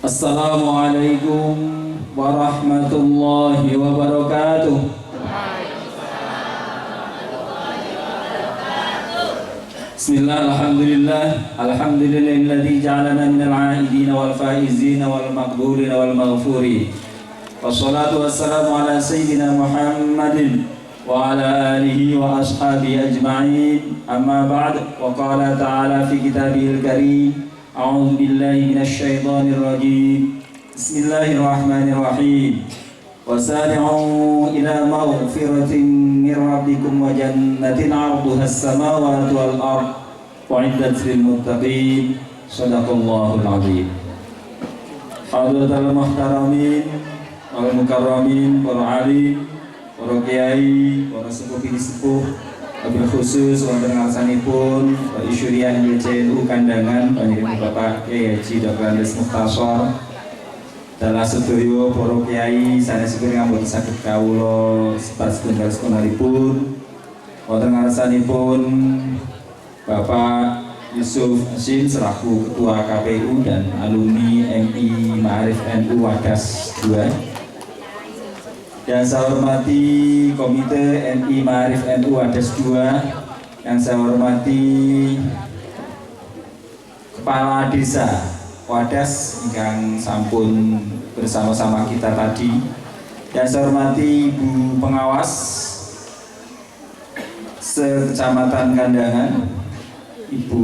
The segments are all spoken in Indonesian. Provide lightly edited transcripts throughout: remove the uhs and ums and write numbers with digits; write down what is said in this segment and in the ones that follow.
Assalamualaikum warahmatullahi wabarakatuh. Bismillah, alhamdulillah, alhamdulillahilladzi ja'alana minal 'aidin wal faizin wal maqburin wal maghfurin. Wassalatu wassalamu ala sayyidina Muhammadin wa ala alihi wa ashabihi ajma'in. Amma ba'd. Wa qala ta'ala fi kitabihil karim, a'udzu billahi minasy syaithanir rajim. Bismillahirrahmanirrahim. Wasari'u ila maghfiratin min rabbikum wa jannatin 'arduha as-samawati wal ardh wa'iddat lil muttaqin. Shadaqallahul 'azim. Hadratul muhtaramin wal mukarramin, para alim, para kiai, para sepuh-sepuh, wabil khusus wonten ngarsanipun Pak Isyurian YCNU Kandangan, panjenengan Bapak Kiai Haji Dr. Andes Mukhtasar, dalah sedaya para kiai sanesipun ngambut saged kawula setunggal sekunaripun, wonten ngarsanipun Bapak Yusuf Hasim selaku Ketua KPU dan alumni MI Ma'arif NU Wadas 2. Yang saya hormati Komite MI Ma'arif NU Wadas 2, yang saya hormati Kepala Desa Wadas yang sampun bersama-sama kita tadi, yang saya hormati Ibu Pengawas se-Kecamatan Kandangan, Ibu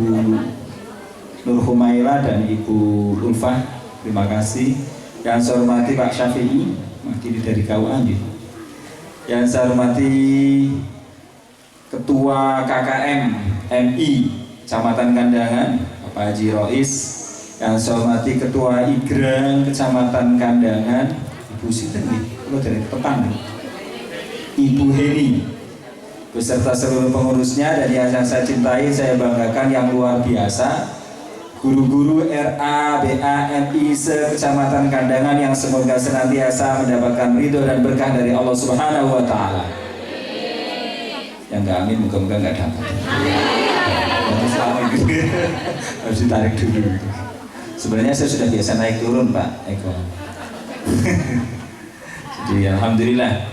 Nur Humaira dan Ibu Ulfah, terima kasih. Yang saya hormati Pak Syafi'i, wakili dari KUA. Yang saya hormati Ketua KKM MI Kecamatan Kandangan, Bapak Haji Rois. Yang saya hormati Ketua IGRA Kecamatan Kandangan, Ibu Sinten kalau dari Petang, Ibu Heni, beserta seluruh pengurusnya. Dan yang saya cintai, saya banggakan, yang luar biasa, guru-guru RA, BA, MI se-Kecamatan Kandangan yang semoga senantiasa mendapatkan ridho dan berkah dari Allah Subhanahu wa Ta'ala. Yang nggak amin, moga-moga nggak dapat. Harus ditarik dulu. Sebenarnya saya sudah biasa naik turun, Pak Eko. Jadi alhamdulillah.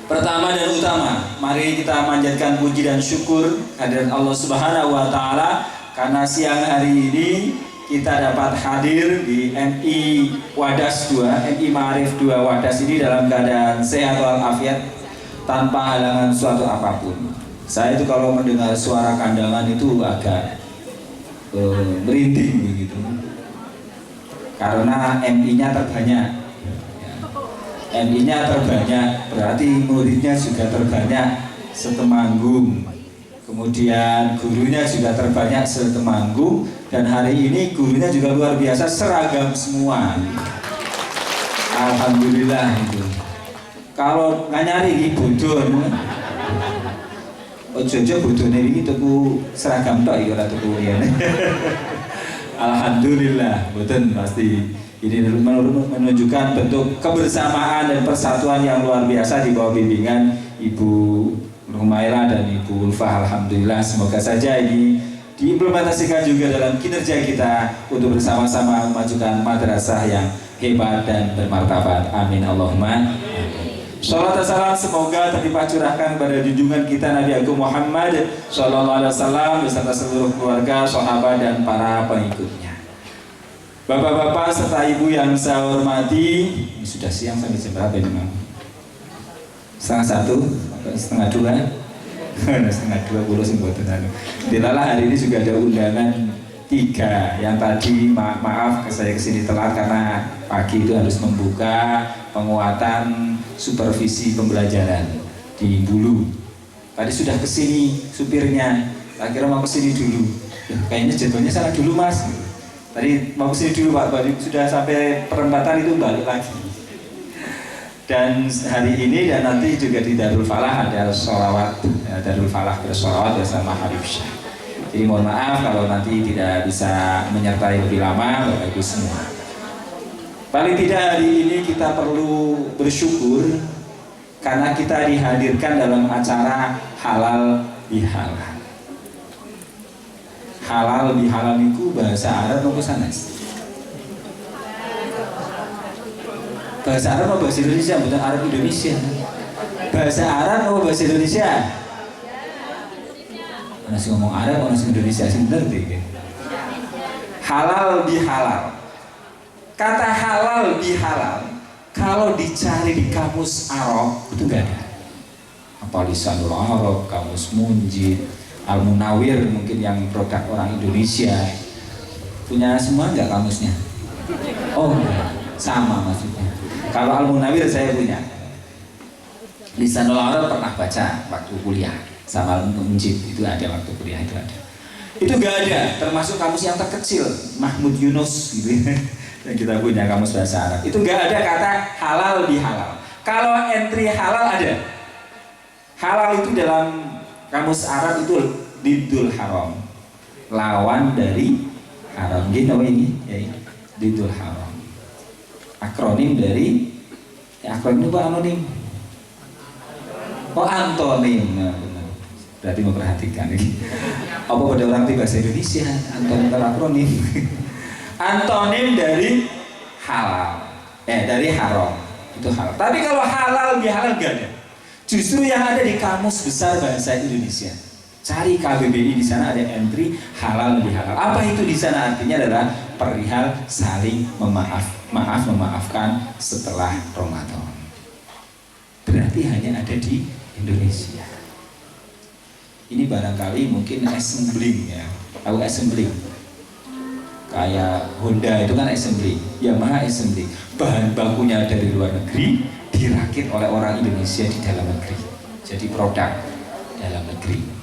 Pertama dan utama, mari kita manjatkan puji dan syukur kehadirat Allah Subhanahu wa Ta'ala, karena siang hari ini kita dapat hadir di MI Wadas 2, MI Ma'arif 2 Wadas ini dalam keadaan sehat walafiat, tanpa halangan suatu apapun. Saya itu kalau mendengar suara kandangan itu agak merinding begitu, karena MI-nya terbanyak. MI-nya terbanyak berarti muridnya juga terbanyak setemanggung. Kemudian gurunya juga terbanyak setemanggung, dan hari ini gurunya juga luar biasa, seragam semua. Alhamdulillah itu. Kalau nggak nyari bodon, ojo bodonnya ini tuku seragam tok ya, tuku ya. Alhamdulillah, boten pasti. Ini menunjukkan bentuk kebersamaan dan persatuan yang luar biasa di bawah bimbingan Ibu Humaira dan Ibu Ulfah. Alhamdulillah, semoga saja ini diimplementasikan juga dalam kinerja kita untuk bersama-sama memajukan madrasah yang hebat dan bermartabat. Amin Allahumma. Shalawat dan salam semoga terlimpah curahkan kepada junjungan kita Nabi Agung Muhammad Sallallahu Alaihi Wasallam beserta seluruh keluarga, sahabat dan para pengikutnya. Bapak-bapak serta ibu yang saya hormati, ini sudah siang sampai jam berapa ini, Mang? Setengah 1, setengah 2, setengah 2 sih buat tenan. Dilalah hari ini juga ada undangan 3. Yang tadi maaf saya kesini telat karena pagi itu harus membuka penguatan supervisi pembelajaran di Bulu. Tadi sudah kesini supirnya, akhirnya mau kesini dulu. Kayaknya jadwalnya salah dulu, Mas. Tadi mau kesini dulu, Pak, sudah sampai perempatan itu balik lagi. Dan hari ini dan nanti juga di Darul Falah ada sholawat, Darul Falah bersholawat bersama Habib Syekh. Jadi mohon maaf kalau nanti tidak bisa menyertai lebih lama, Bapak Ibu semua. Paling tidak hari ini kita perlu bersyukur karena kita dihadirkan dalam acara halal bihalal. Halal bihalal itu bahasa Arab nopo sanes? Bahasa Arab atau bahasa Indonesia? Bukan Arab Indonesia. Bahasa Arab atau bahasa Indonesia? Mana sih ngomong Arab, mana sih Indonesia sih bener deh. Halal bihalal. Kata halal bihalal kalau dicari di kamus Arab itu gak ada. Apa Lisanul Arab, kamus Munjid, Al-Munawir mungkin yang produk orang Indonesia. Punya semua nggak kamusnya? Oh enggak, sama maksudnya. Kalau Al-Munawir saya punya. Lisanul Arab pernah baca waktu kuliah, sama Al-Munjid itu ada waktu kuliah itu ada. Itu nggak ada, termasuk kamus yang terkecil, Mahmud Yunus gitu ya. Yang kita punya kamus bahasa Arab. Itu nggak ada kata halal bihalal. Kalau entry halal ada. Halal itu dalam kamus Arab itu didul haram, lawan dari haram. Gitu ini, ya, didul haram. Akronim dari, ya akronim itu anonim. Oh antonim, nah, benar. Berarti memperhatikan ini. Apa pada orang di bahasa Indonesia antonim dan akronim? Antonim dari halal, dari haram itu halal. Tapi kalau halal bihalal gak ada. Justru yang ada di kamus besar bahasa Indonesia. Cari KBBI di sana ada entry halal bihalal. Apa itu di sana? Artinya adalah perihal saling memaafkan setelah Ramadan. Berarti hanya ada di Indonesia. Ini barangkali mungkin assembling ya. Tahu assembling? Kayak Honda itu kan assembling, Yamaha assembling. Bahan bakunya dari luar negeri, dirakit oleh orang Indonesia di dalam negeri. Jadi produk dalam negeri.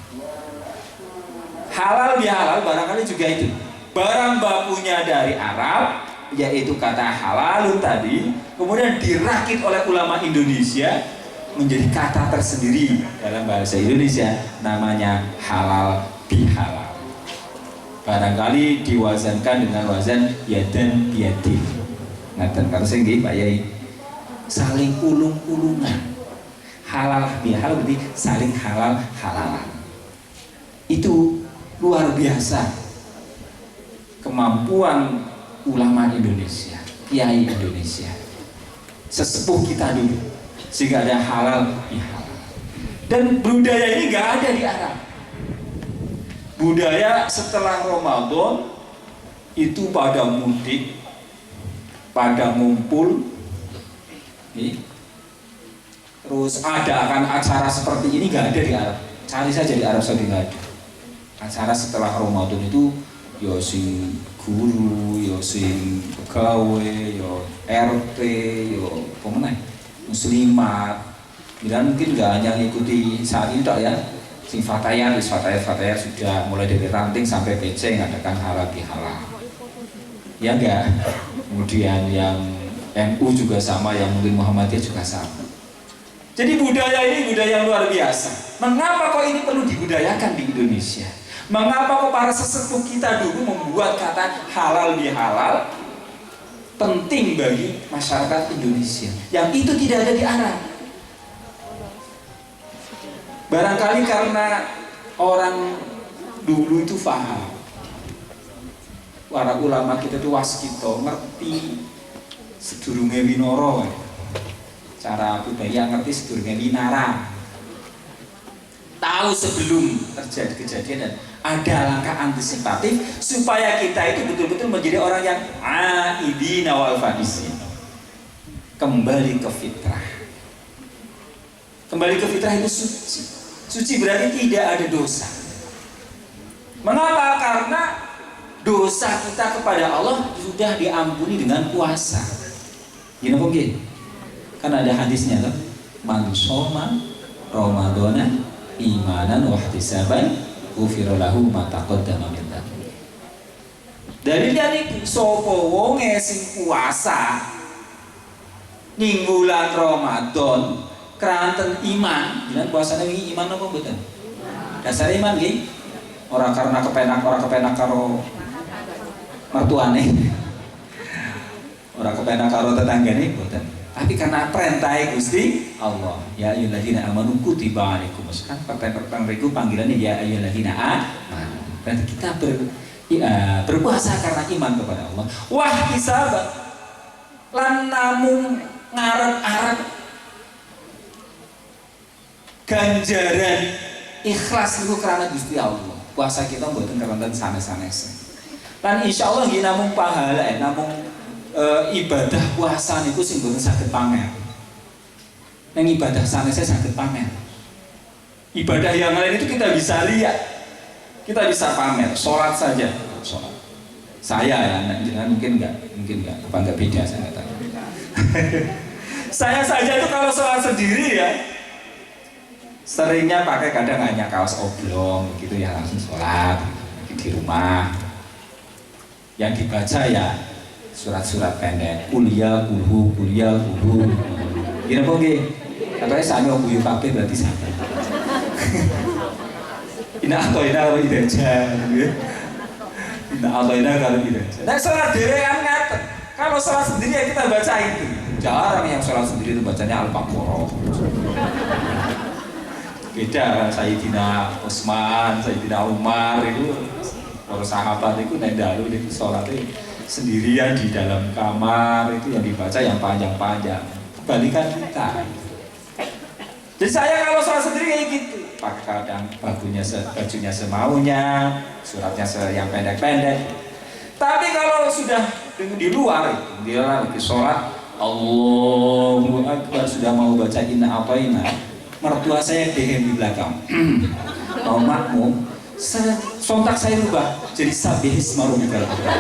Halal bihalal barangkali juga itu. Barang bakunya dari Arab, yaitu kata halalun tadi, kemudian dirakit oleh ulama Indonesia menjadi kata tersendiri dalam bahasa Indonesia, namanya halal bihalal. Barangkali diwazankan dengan wazan yadan biyadin. Ngaten karo sing nggih Pak Yai. Saling ulung-ulungan. Halal bihalal berarti saling halal halalan. Itu luar biasa kemampuan ulama Indonesia, kiai Indonesia, sesepuh kita dulu, sehingga ada halal bihalal. Dan budaya ini nggak ada di Arab. Budaya setelah Ramadan itu pada mudik, pada ngumpul, terus ada akan acara seperti ini nggak ada di Arab. Cari saja di Arab Saudi nggak ada. Acara setelah Ramadan itu yo sing guru, yo sing pegawai, yo RT, yo pemenang muslimat. Dan mungkin nggak hanya ngikuti saat ini tak ya. Sing fatayat sudah mulai dari ranting sampai PC ngadakan halal bihalal. Ya enggak. Kemudian yang MU juga sama, yang mungkin Muhammadiyah juga sama. Jadi budaya ini budaya yang luar biasa. Mengapa kok ini perlu dibudayakan di Indonesia? Mengapa kok para sesepuh kita dulu membuat kata halal bihalal penting bagi masyarakat Indonesia, yang itu tidak ada di Arab? Barangkali karena orang dulu itu paham, para ulama kita itu waskito, ngerti sedurunge winoro, cara budaya ngerti sedurunge winara, tahu sebelum terjadi kejadian dan ada langkah antisipatif supaya kita itu betul-betul menjadi orang yang aidina wal faisin, kembali ke fitrah. Kembali ke fitrah itu suci. Suci berarti tidak ada dosa. Mengapa? Karena dosa kita kepada Allah sudah diampuni dengan puasa. Gini kok gini? Kan ada hadisnya kan? Man shoma Ramadana imanan wa ihtisaban ghufira lahu ma taqaddama min dzambi. Dari sapa wonge sing puasa ning bulan Ramadan keranten iman, dan puasanya ini iman apa betul? Dasar iman gini, orang karena kepenak karo mertuane, orang kepenak karo tetanggane betul. Tapi karena perintah Gusti Allah, ya ayyuhalladzina amanu kutiba alaikumus, kan perintah itu panggilannya ya ayyuhalladzina amanu. Berarti kita berpuasa karena iman kepada Allah. Wah hisab lan namung ngarep-arep ganjaran ikhlas itu karena Gusti Allah. Puasa kita mboten keranten sanes-sanes. Lan insyaallah nggih namung pahala, namung ibadah puasa niku sing mboten saged pamer. Nang ibadah sanesnya saged pamer. Ibadah yang lain itu kita bisa lihat, kita bisa pamer. Sholat saja, sholat. Saya ya, mungkin enggak, apa enggak beda, saya nggak tahu. Saya saja tuh kalau sholat sendiri ya, seringnya pakai kadang hanya kaos oblong gitu ya, langsung sholat di rumah. Yang dibaca ya surat-surat pendek, kuliah, kulhu. Gini apa nggih? Katanya saya mau guyu kabeh berarti sama. Ina kalau idaja, kalau idaja. Nah sholat derean ngaten. Kalau sholat sendiri ya kita baca itu. Jarang yang sholat sendiri itu bacanya Al-Baqarah. Beda Sayyidina Utsman, Sayyidina Umar itu para sahabat itu nendalu itu sholatnya sendirian di dalam kamar itu yang dibaca yang panjang-panjang. Kebalikan kita. Jadi saya kalau sholat sendiri kayak gitu, pakai kadang bajunya semaunya, suratnya yang pendek-pendek. Tapi kalau sudah di luar, dia lagi sholat, Allahu Akbar, sudah mau baca inna apaina, mertua saya DM di belakang, mau makmum, sontak saya rubah jadi sabbihisma rabbikal a'la.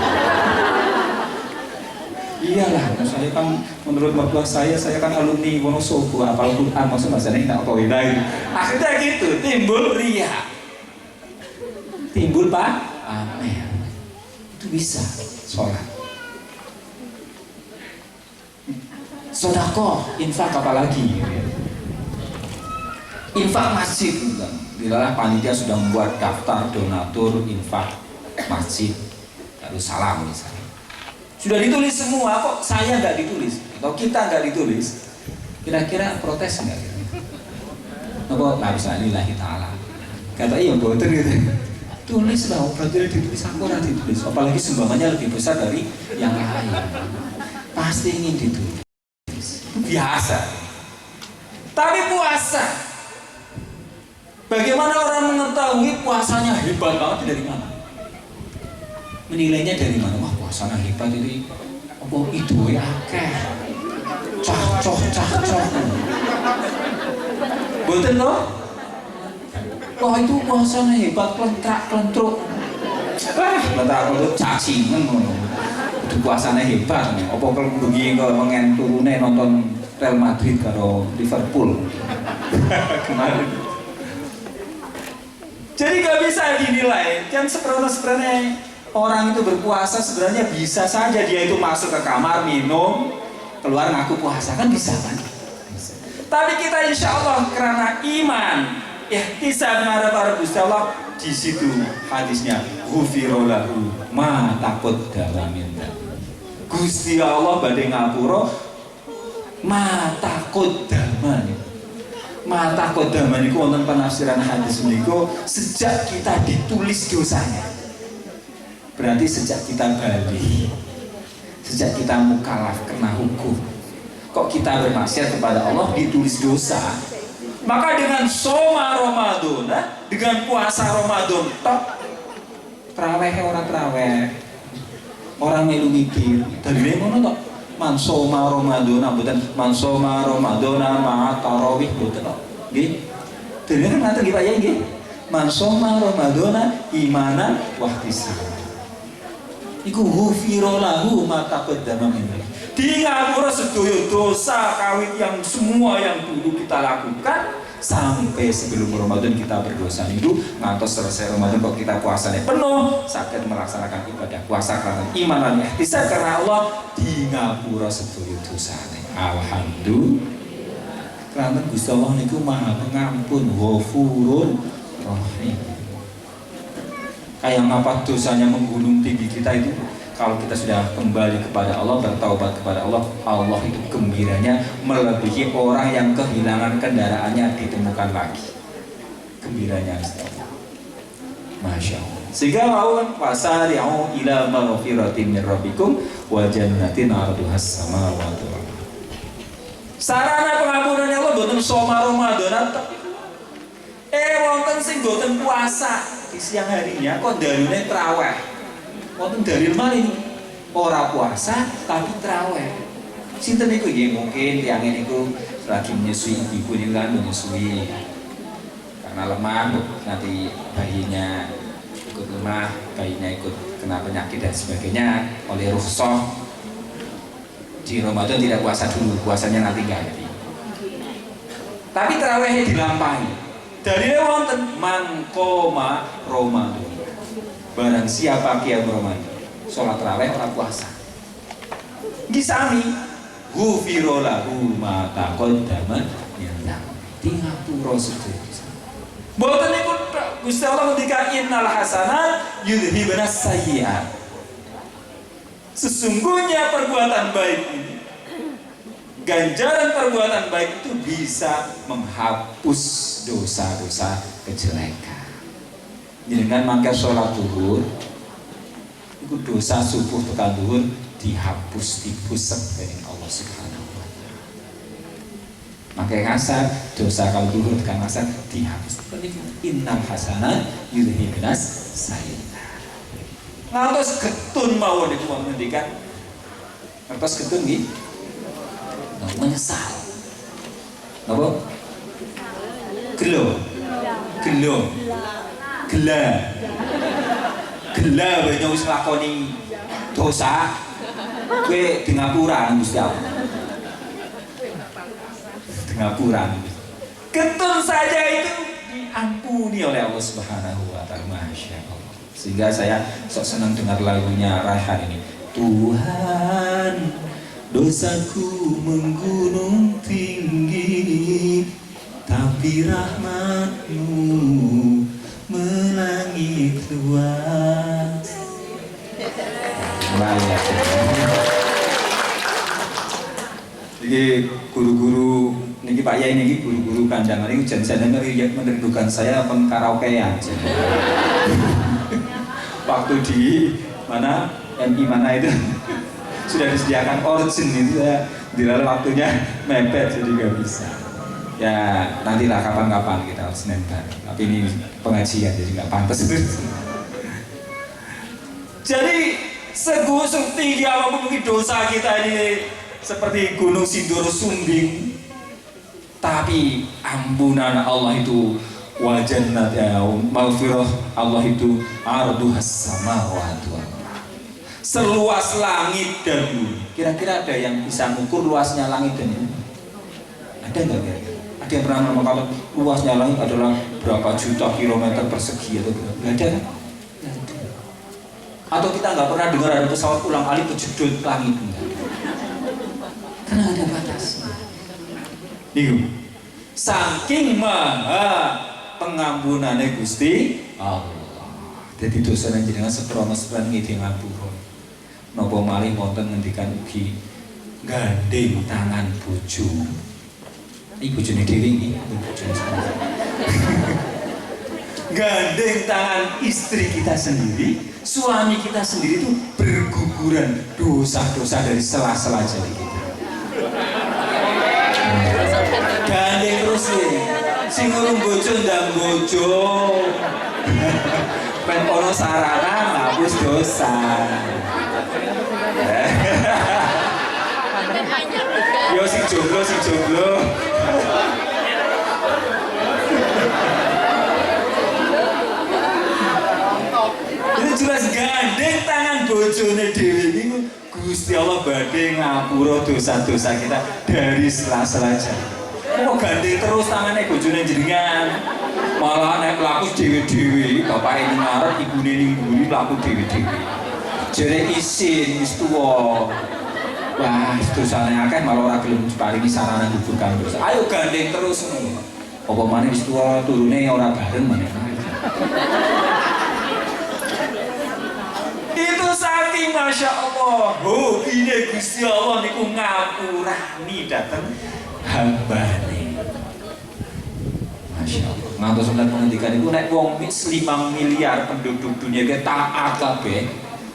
Iyalah, saya kan menurut mertua saya kan alumni Wonosobo, apal Quran, maksud bahasanya tidak tahu ini. Akhirnya gitu, timbul ria, timbul pamer. Itu bisa sholat, sedekah, infak apalagi, infak masjid. Dilalah panitia sudah membuat daftar donatur infak masjid Darussalam misalnya. Sudah ditulis semua, kok saya nggak ditulis atau kita nggak ditulis? Kira-kira protes nggak? Apa Bismillahirrahmanirrahim ta'ala kata iya boten gitu. Tulis lah, berarti ditulis, aku nanti ditulis. Apalagi sumbangannya lebih besar dari yang lain, pasti ingin ditulis. Biasa. Tapi puasa, bagaimana orang mengetahui puasanya hebat banget dari mana? Menilainya dari mana? Wah puasanya hebat itu apa itu ya akeh cah-coh boten toh? Wah itu puasanya hebat, klentruk cacingan ngono. Itu puasanya hebat nih. Apa kalau begini kalau pengen turune nonton Real Madrid karo Liverpool kemarin. Jadi gak bisa dinilai. Dan sebenarnya orang itu berpuasa sebenarnya bisa saja dia itu masuk ke kamar minum, keluar ngaku puasa, kan bisa kan? Bisa. Tapi kita insya Allah karena iman, ihtisab ngarep Gusti Allah, di situ hadisnya ghufira lahu ma taqaddama min dzambi. Gusti Allah badhe ngapura ma taqaddama. Mata kodama niku wonten penafsiran hadis niku sejak kita ditulis dosanya. Berarti sejak kita balik, sejak kita mukallaf kena hukum. Kok kita bermaksiat kepada Allah ditulis dosa? Maka dengan soma Ramadan, dengan puasa Ramadan, tok traweh orang traweh, orang melu mikir, dari mana tok? Mansoma Ramadana bukan mansoma Ramadana ma tarawih bukan nggih. Dene kan ngaten nggih Pak Yai nggih. Mansoma Ramadana imanan wa ihtisaban. Iku ghufira lahu ma taqaddama min dzambi. Di ngapura sedaya dosa kawit yang semua yang dulu kita lakukan sampai sebelum Ramadan kita berdosa itu ngantos selesai Ramadan kok kita puasanya penuh sakit melaksanakan ibadah puasa karena iman dan ihtisab karena Allah di ngapura sedaya dosane. Alhamdulillah. Karena Gusti Allah niku Maha Pengampun, Ghafurun Rahim. Kayak apa dosanya menggunung tinggi kita itu, kalau kita sudah kembali kepada Allah, bertaubat kepada Allah, Allah itu gembiranya melebihi orang yang kehilangan kendaraannya ditemukan lagi. Gembiranya Masya Allah. Sehingga mau wasari'u ila maghfiratin min rabbikum wa jannatin 'arduhas samawati wal ardh. Sarana pengampunan Allah mboten soma Ramadan tapi wonten sing mboten puasa di siang harinya kok darune traweh. Wonten dalil malih ora puasa tapi traweh. Sinten niku nggih mungkin tiyang niku lagi menyusui ibu niku kan menyusui. Karena lemah nanti bayinya ikut lemah, bayinya ikut kena penyakit dan sebagainya oleh rukhsah di Ramadan tidak puasa dulu, puasanya nanti ganti. Tapi tarawihnya dilampahi. Dari wonten man qoma Ramadan. Barang siapa qiyam Ramadan, salat tarawih ora puasa. Nggih sami ghufira lahu ma taqaddama min dzambi. Ngapura sedaya. Mboten niku Gusti Allah ngendika innal hasanat yudhibunas sayyi'at. Sesungguhnya perbuatan baik ini, ganjaran perbuatan baik itu bisa menghapus dosa-dosa kejelekan. Jenengan mangke sholat zuhur, itu dosa subuh tekan zuhur dihapus, dipusat dening Allah Subhanahu wa taala. Mangke ngasar dosa kalau zuhur tekan ngasar dihapus. Innal hasanat yudhibunas sayyi'at. Ngantos getun mawon niku ngendikan. Ngantos getun nggih. Menyesal. Napa? Gelo. Gelo. Gela. Gela wae wis nglakoni dosa. Kowe di ngapura Gusti Allah. Di ngapura. Getun saja itu diampuni oleh Allah Subhanahu wa taala. Masyaallah. Sehingga saya sok senang dengar lagunya Raihan ini. Tuhan, dosaku menggunung tinggi, tapi rahmat-Mu melangit luas. Jadi guru-guru niki Pak Yai niki guru-guru kandangan ini jan-janan merindukan saya pengkaraokean. Waktu di mana MI mana itu sudah disediakan origin itu ya, dilalu waktunya mepet jadi nggak bisa. Ya nantilah kapan-kapan kita harus nempel. Tapi ini pengajian jadi nggak pantas. Jadi segusung tinggi apapun mungkin dosa kita ini seperti gunung Sindur Sumbing, tapi ampunan Allah itu wajannat ya maghfirah Allah itu arduhas samawati wal ardh, seluas langit dan bumi. Kira-kira ada yang bisa mengukur luasnya langit dan bumi? Ada nggak kira-kira? Ada yang pernah mengatakan luasnya langit adalah berapa juta kilometer persegi atau berapa? Nggak ada kan? Nggak ada. Atau kita nggak pernah dengar ada pesawat ulang-alik kejedot langit? Karena ada batasnya. Nih, saking maha pengampunannya Gusti Allah. Jadi dosa nang jenengan seprono-seprono ngidih ngapura. Napa malih wonten ngendikan ugi gandeng tangan bojo. Iki bojone dhewe iki, bojone sendiri. Gandeng tangan istri kita sendiri, suami kita sendiri itu berguguran dosa-dosa dari sela-sela jari kita. Gandeng terus nih. Sing ngurung bojo ndang bojo. Ben ono sarana ngapus dosa. Yo sing jomblo. Itu jelas gandeng tangan bojone dhewe niku Gusti Allah badhe ngapura dosa-dosa kita dari sela-sela jari. Kok gandeng terus tangannya bojone jenengan, malah naik pelaku dewe-dewe, bapak ini ngarep, ibu ini nguri pelaku dewe-dewe. Jadi isin, wis tuwa. Wah, dosane akeh malah ora gelem paringi sarana gugurkan dosa. Ayo gandeng terus ngono. Apa maneh wis tuwa turune ora bareng maneh. Itu saking Masya Allah, ini Gusti Allah niku ngapurani dateng hambane. Masya Allah. Ngantos sampeyan pengendikan iku nek wong 5 miliar penduduk dunia ke taat kabeh,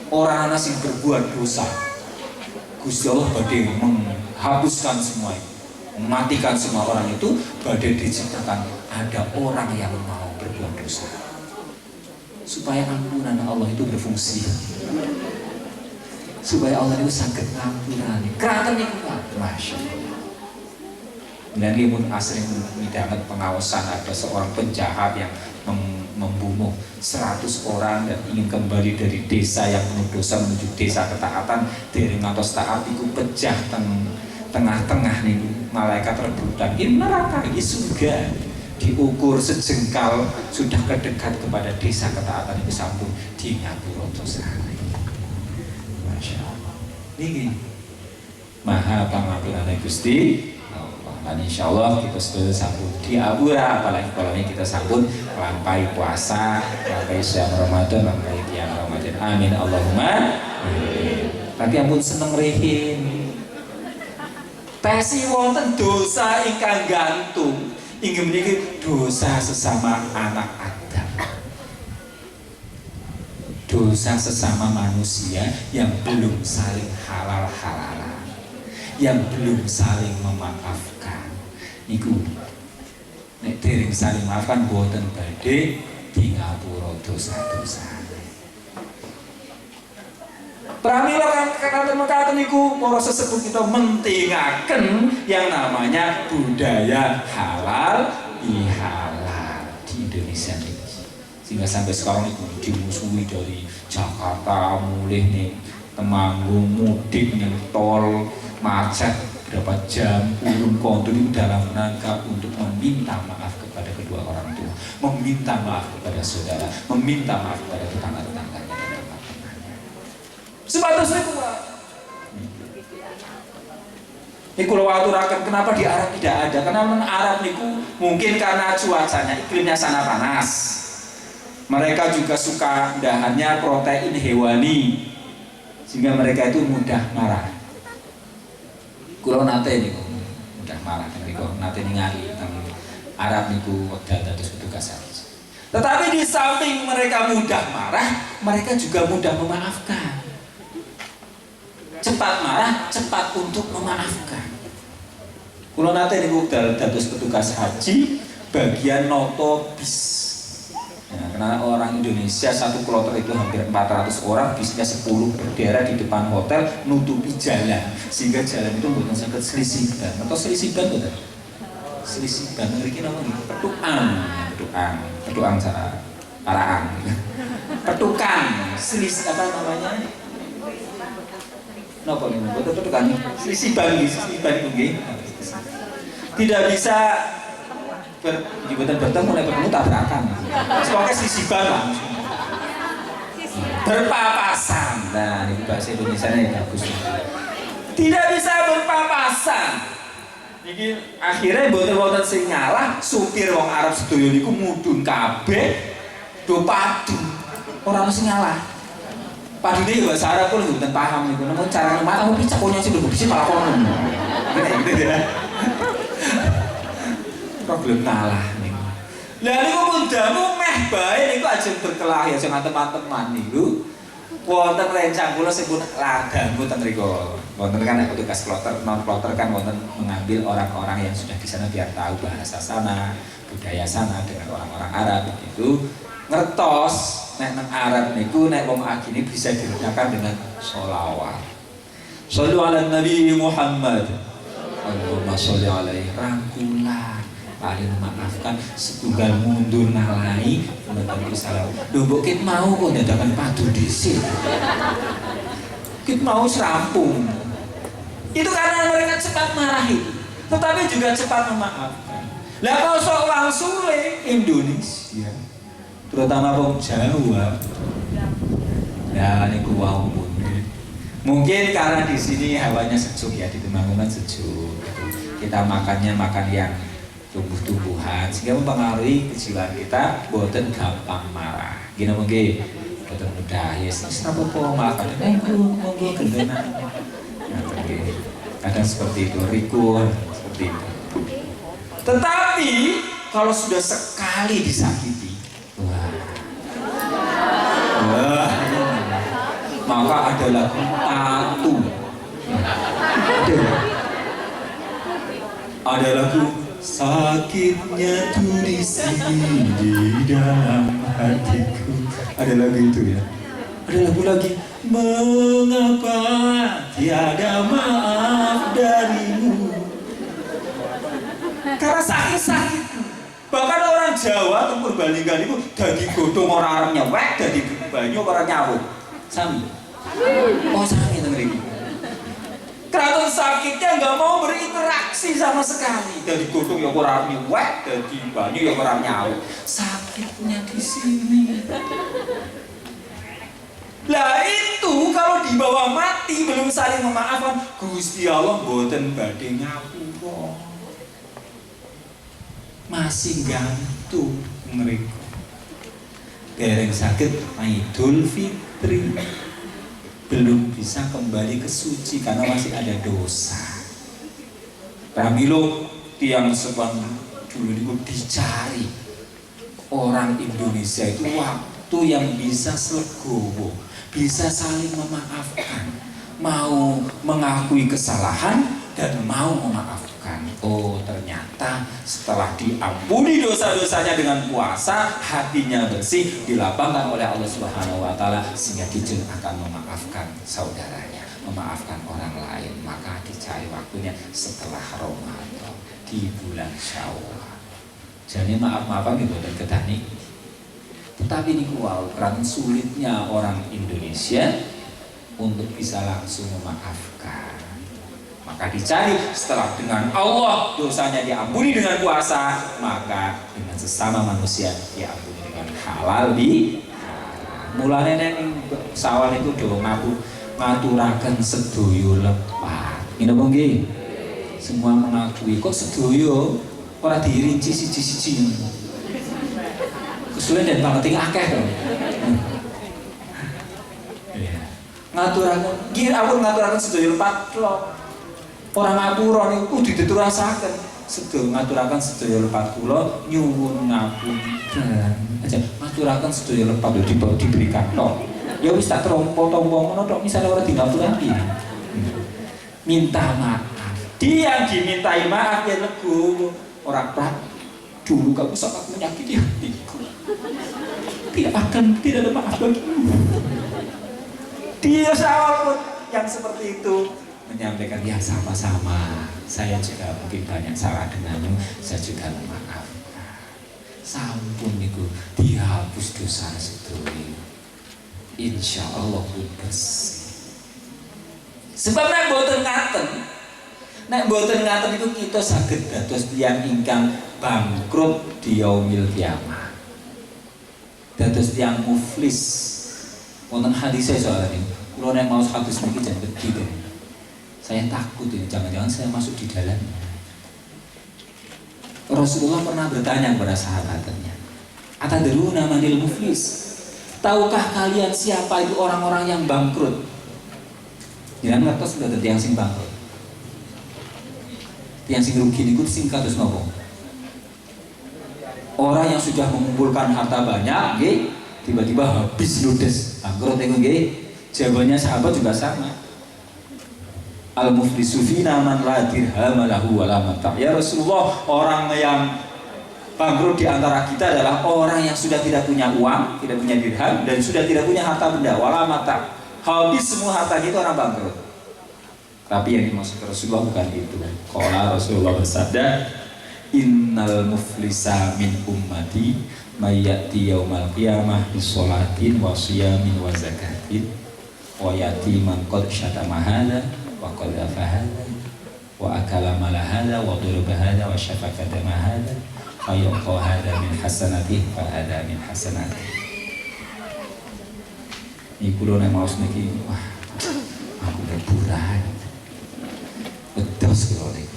ora ana sing berbuat dosa. Gusti Allah badhe menghapuskan semua itu. mematikan semua orang itu, badai diciptakan ada orang yang mau berbuat dosa supaya ampunan Allah itu berfungsi, supaya Allah itu sakit ngampunani keraton itu Pak. Masya Allah. Dan ini pun asring mendapat pengawasan ada seorang penjahat yang membunuh 100 orang dan ingin kembali dari desa yang penuh dosa menuju desa ketaatan. Dereng ngantos taat iku pecah tengah-tengah nih malaikat rebutan ini neraka ini surga diukur sejengkal sudah kedekat kepada desa ketaatan itu sampun di ngapura dosa. Masya Allah. Ini maha pangapunane Gusti Allah. Dan insya Allah kita sudah sambut di abura, apalagi kalau ini kita sambut lampai puasa, lampai siang Ramadan, lampai tiang Ramadan. Amin Allahumma. Tapi ampun seneng rehin. Pesi wonten dosa ingkang gantung, inggih menika dosa sesama anak Adam. Dosa sesama manusia yang belum saling halal-halalan, yang belum saling memaafkan. Niku nek dereng saling maafkan boten badhe di ngapura dosa-dosa. Pramila katen niku para sesepuh kita mentingaken yang namanya budaya halal bihalal di Indonesia ini. Sehingga sampai sekarang itu dimusuhi dari Jakarta mulih nih Temanggung mudik nih tol macet berapa jam urun kontur itu dalam rangka untuk meminta maaf kepada kedua orang tua, meminta maaf kepada saudara, meminta maaf kepada tetangga-tetangganya. Sebatasnya kuat. Ini kalau aturakan kenapa di Arab tidak ada? Karena Arab niku mungkin karena cuacanya, iklimnya sana panas. Mereka juga suka dahannya protein hewani, sehingga mereka itu mudah marah. Kulo nate niku mudah marah, niku nate ningali teng Arab niku wekdal dados petugas haji. Tetapi di samping mereka mudah marah, mereka juga mudah memaafkan. Cepat marah, cepat untuk memaafkan. Kulo nate niku dados petugas haji bagian noto bis. Ya, karena orang Indonesia satu kloter itu hampir 400 orang, bisnya 10 berderet di depan hotel nutupi jalan sehingga jalan itu bukan sangat selisiban atau selisiban betul. Selisiban mriki napa nggih? Petukan cara paraan. Petukan, selis apa namanya? Napa niku? Petukan selisiban nggih. Tidak bisa bertemu mulai bertemu tabrakan. Pokoknya sisiban langsung. Berpapasan. Nah, ini bahasa Indonesia nya bagus. Tidak bisa berpapasan. Iki akhirnya boten-boten sing ngalah, supir wong Arab sedoyo niku mudhun kabeh do padu. Ora ono sing ngalah. Padune yo bahasa Arab kok mboten paham niku. Namun cara ngomong aku picak punya sing bisa malah kono. Gitu ya. Problem kalah niku. Lah niku mundamu meh bae niku ajeng berkelahi aja ngantem-anteman niku. Wonten rencang kula sing pun ladangku teng mriku. Wonten kan petugas kloter, non kloter kan wonten mengambil orang-orang yang sudah di sana biar tahu bahasa sana, budaya sana dengan orang-orang Arab begitu. Ngertos nek nang Arab niku nek wong agini bisa diredakan dengan sholawat. Shallu ala Nabi Muhammad. Allahumma sholli alaihi rangkulan. Paling memaafkan setunggal mundur nalai menurut salah. Dobok kit mau kok dadakan padu dhisik. Kit mau serampung. Itu karena mereka cepat marahi, tetapi juga cepat memaafkan. Lah kalau sok wong sule Indonesia, terutama wong Jawa. Nah niku wau mungkin karena di sini hawanya sejuk ya, di Temanggung sejuk. Kita makannya makan yang tumbuh-tumbuhan sehingga mempengaruhi kejiwaan kita, boten gampang marah. Gini mungkin boten mudah ya apa-apa malah kadang monggo gendenan. Nah, kadang seperti itu, rikul seperti itu. Tetapi kalau sudah sekali disakiti, maka ada lagu tatu. Ada lagu sakitnya tuh di sini di dalam hatiku. Ada lagu itu ya. Ada lagu lagi, mengapa tiada maaf darimu. Karena sakit-sakit. Bahkan orang Jawa tuh perbandingan itu dadi godhong ora arep nyewek, dadi banyu ora nyawuk. Sami. Oh sami tenan iki. Keraton sakitnya nggak mau berinteraksi sama sekali. Dari godhong ya ora nyuwek, dari banyu ya ora nyau. Sakitnya di sini. Lah itu kalau dibawa mati belum saling memaafkan, Gusti Allah mboten badhe ngapura. Masih gantung mereka. Dereng sakit Idul Fitri. Belum bisa kembali ke suci karena masih ada dosa. Pramilo tiang sepan dulu itu dicari orang Indonesia itu waktu yang bisa selegowo, bisa saling memaafkan, mau mengakui kesalahan dan mau memaafkan. Oh ternyata setelah diampuni dosa-dosanya dengan puasa, hatinya bersih, dilapangkan oleh Allah Subhanahu Wa Taala sehingga dijun akan memaafkan saudaranya, memaafkan orang lain. Maka dicari waktunya setelah Ramadan di bulan Syawal. Jadi maaf-maafan gitu dan ketani. Tetapi ini karena sulitnya orang Indonesia untuk bisa langsung memaafkan. Maka dicari setelah dengan Allah dosanya diampuni dengan puasa, maka dengan sesama manusia diampuni dengan halal di mulane neng sawan itu do ngaturaken sedoyo lepat. Ini apa nggih? Semua mengakui kok sedoyo ora dirinci siji-siji. Kesulitan dan banget akeh to. Ngaturaken nggih ampun ngaturaken sedoyo lepat lho. Orang ngapura niku kudu diturasaken. Sedaya ngaturaken sedaya lepat kula nyuwun ngapunten. Aja ngaturaken sedaya lepat lho diberikan tok. Ya wis tak trompo-tompo ngono tok misale ora dingapurake. Minta maaf. Dia yang dimintai maaf ya legowo. Ora prak dulu kamu sangat menyakiti hatiku. Tidak ada maaf bagimu. Dia siapapun yang seperti itu menyampaikan ya sama-sama, saya juga mungkin banyak salah denganmu, saya juga memaafkan. Sampun niku dihapus dosa sedaya. Insya Allah pun bersih. Sebab nek boten ngaten itu kita saged dados tiyang ingkang bangkrut di yaumil kiamah. Dados tiyang muflis. Wonten hadis soal ini. Kula nek mau hadis niki jan wedi to. Saya takut ini, jangan-jangan saya masuk di dalamnya. Rasulullah pernah bertanya kepada sahabatnya, atadruna manil muflis? Tahukah kalian siapa itu orang-orang yang bangkrut? Jangan ngertos sudah ada yang sing bangkrut. Yang sing rugi niku sing kados nopo? Orang yang sudah mengumpulkan harta banyak, nggih, tiba-tiba habis ludes, bangkrut niku nggih. Jawabannya sahabat juga sama. Al-muflisu fina man la dirham lahu wa la mata'. Ya Rasulullah, orang yang bangkrut di antara kita adalah orang yang sudah tidak punya uang, tidak punya dirham, dan sudah tidak punya harta benda, wala mata'. Habis semua hartanya itu orang bangkrut. Tapi yang dimaksud Rasulullah bukan itu. Qala Rasulullah bersabda, innal muflisa min ummati may ya'ti yaumal qiyamah bi sholatin wa siyamin wa zakatin wa yatiman qad syatama hadza wa qadhafa hadza wa akala mala hadza wa daraba hadza wa syafaka dama hadza fa yuqa hadza min hasanatihi fa hadza min hasanatihi. Iku lho nek maos niki wah aku berburai bedos kula niki.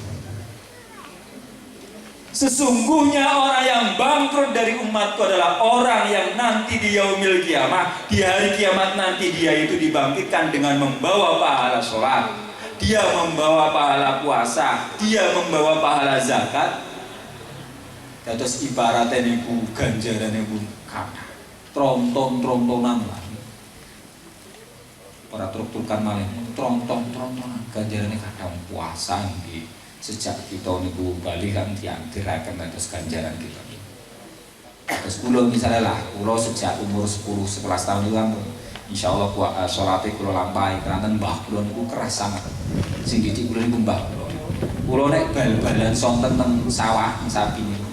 Sesungguhnya orang yang bangkrut dari umatku adalah orang yang nanti di yaumil kiamah, di hari kiamat nanti dia itu dibangkitkan dengan membawa pahala sholat, dia membawa pahala puasa, dia membawa pahala zakat. Terus ibaratnya niku ganjaran niku kata tronton-trontonan lah. Ora truk-trukan malih, tronton-trontonan ganjarane kadang puasa nggih. sejak kita niku bali kan diantiraken terus ganjaran kita. Terus kula misalnya lah, kula sejak umur 10-11 tahun itu kan insyaallah salate kula lampahi keranten mbah kula niku keras sangat. Sing didik kula niku mbah kula. Kula nek bal-balan sonten teng sawah sapi niku.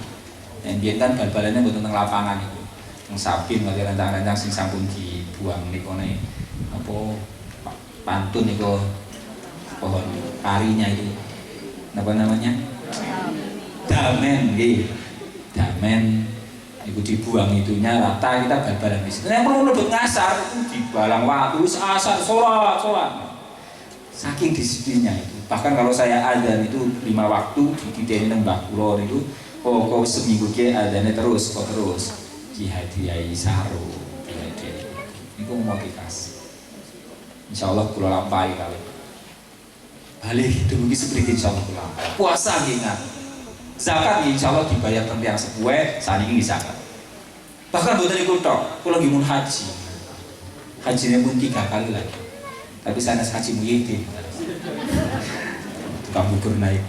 Yen biyen kan bal-balane mboten teng lapangan niku. Teng sapi nggih rancang-rancang sing sampun dibuang niku nek apa pantun niku pohon karinya itu apa namanya? Damen nggih. Damen itu dibuang itunya rata kita bal-balan di situ. Yang perlu lebut ngasar itu dibalang waktu asar sholat. Saking disiplinnya itu. Bahkan kalau saya adzan itu 5 waktu dititeni nang Mbah kula niku kok seminggu ki adzane terus dihadiahi sarung. Niku mau dikasih. Insyaallah kula lampahi kali. Balik dumugi sepriki insyaallah kula. Puasa nggih ingat. Zakat insyaallah dibayar teng tiyang sepuhe saniki zakat. Bahkan mboten niku tok, kula nggih mun haji. Hajine pun 3 kali lagi. Tapi sanes haji muhyiddin. Tukang bukur naik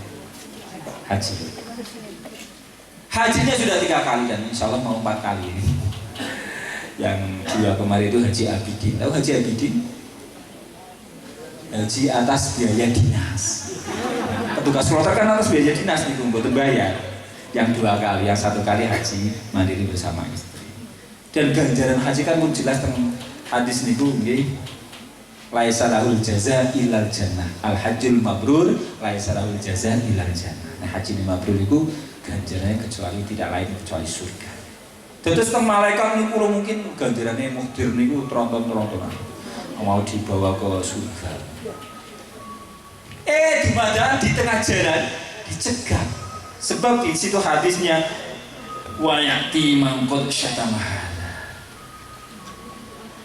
haji. Hajinya sudah 3 kali dan insyaallah mau 4 kali ini. Yang 2 kemarin itu Haji Abidin. Tahu Haji Abidin? Haji atas biaya dinas. Petugas kloter kan atas biaya dinas nih, mboten bayar. Yang 2 kali, yang 1 kali haji mandiri bersama istri. Dan ganjaran haji kan pun jelas teng hadis niku nggih. Laisa lahul jaza ilal jannah. Al hajjul mabrur laisa lahul jaza ilal jannah. Nah, haji mabrur itu ganjarannya kecuali tidak lain kecuali surga. Terus teng malaikat niku mungkin ganjarannya muhdir niku tronton-trontonan. Mau dibawa ke surga. Di mana di tengah jalan dicegat. Sebab di situ hadisnya wa yati mangkot syatamah.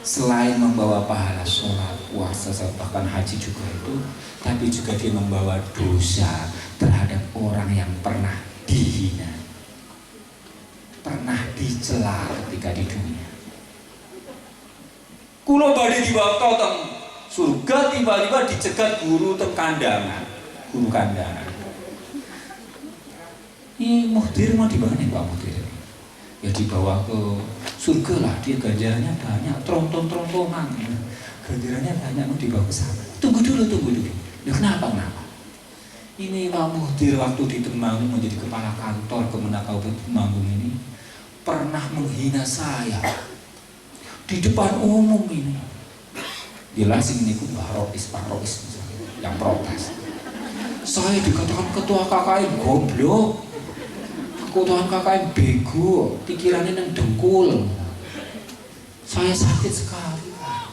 Selain membawa pahala sholat, puasa, bahkan haji juga itu, tapi juga dia membawa dosa terhadap orang yang pernah dihina, pernah dicela ketika di dunia. Kulo badhe dibawa teng surga, tiba-tiba dicegat guru teng kandangan, guru kandangan. Ini muhdir mau dibawa nih Pak Muhdir? Ya dibawa ke surga lah, dia ganjarannya banyak, tronton-trontonan, ganjarannya banyak, mau dibawa ke sana. Tunggu dulu. Ya kenapa? Ini Pak Muhdir waktu di Temanggung menjadi kepala kantor Kemenak Kabupaten Temanggung ini pernah menghina saya di depan umum ini. Jelas ini Pak Rois yang protes. Saya dikatakan ketua KKN goblok, ketua KKN bego, pikirannya nang dengkul. Saya sakit sekali, Pak.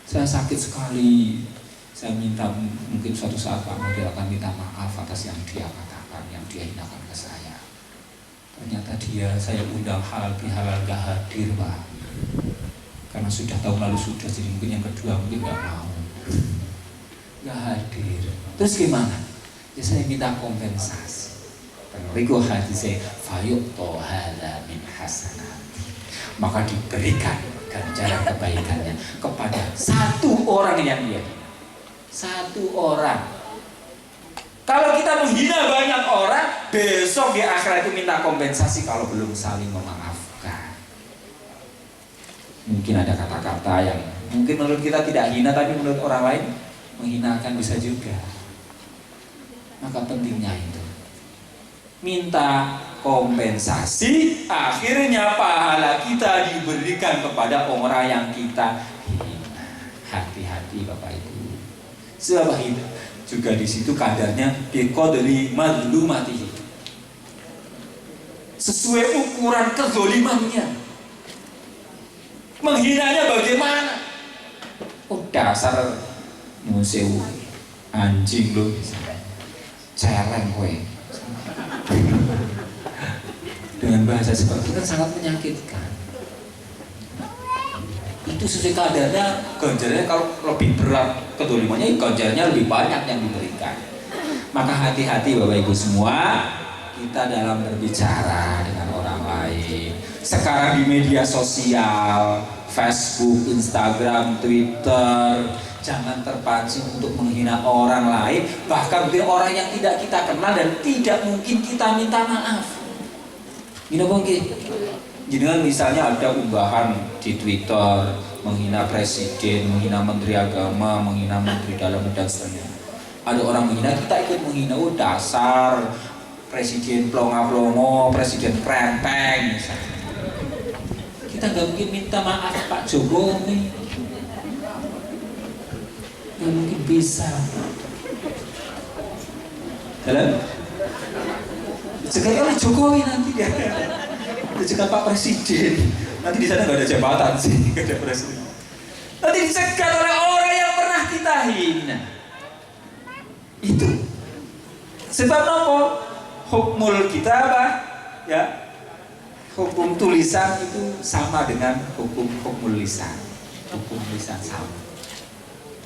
Saya minta mungkin suatu saat Pak Muhdir akan minta maaf atas yang dia katakan, yang dia hinakan ke saya. Ternyata saya undang halal bihalal gak hadir, Pak. Karena sudah tahun lalu sudah, jadi mungkin yang kedua mungkin nggak mau, nggak hadir. Terus gimana? Ya saya minta kompensasi. Riku hati saya, fayuk tohala min hasanat. Maka diberikan ganjaran kebaikannya kepada 1 orang yang dia hina. 1 orang. Kalau kita menghina banyak orang, besok di akhirat itu minta kompensasi kalau belum saling memaafkan. Mungkin ada kata-kata yang mungkin menurut kita tidak hina, tapi menurut orang lain menghinakan bisa juga. Maka pentingnya itu minta kompensasi, akhirnya pahala kita diberikan kepada orang yang kita hina. Hati-hati Bapak Ibu. Sebab itu juga di situ kadarnya biqadri madlumatihi. Sesuai ukuran kezalimannya. Menghinanya bagaimana? Oh dasar museum anjing lu, celeng kowe. Dengan bahasa seperti itu kan sangat menyakitkan. Itu sesuai kadarnya, ganjarannya kalau lebih berat kedolimannya, ganjarannya lebih banyak yang diberikan. Maka hati-hati Bapak Ibu semua, kita dalam berbicara dengan orang lain. Sekarang di media sosial, Facebook, Instagram, Twitter. Jangan terpancing untuk menghina orang lain, bahkan mungkin orang yang tidak kita kenal dan tidak mungkin kita minta maaf. Gini mungkin. Jadi misalnya ada unggahan di Twitter menghina presiden, menghina menteri agama, menghina menteri dalam dan seterusnya. Ada orang menghina, kita ikut menghina. Oh dasar presiden plonga-plongo, presiden krempeng misalnya. Kita nggak mungkin minta maaf Pak Jokowi. Nggak mungkin bisa. Dalam dicegat oleh Jokowi nanti dia, dicegat Pak Presiden. Nanti di sana nggak ada jabatan sih, nggak ada presiden. Nanti dicegat oleh orang yang pernah kita hina. Itu sebab nopo hukmul kitabah ya, hukum tulisan itu sama dengan hukum lisan. Hukum lisan sama.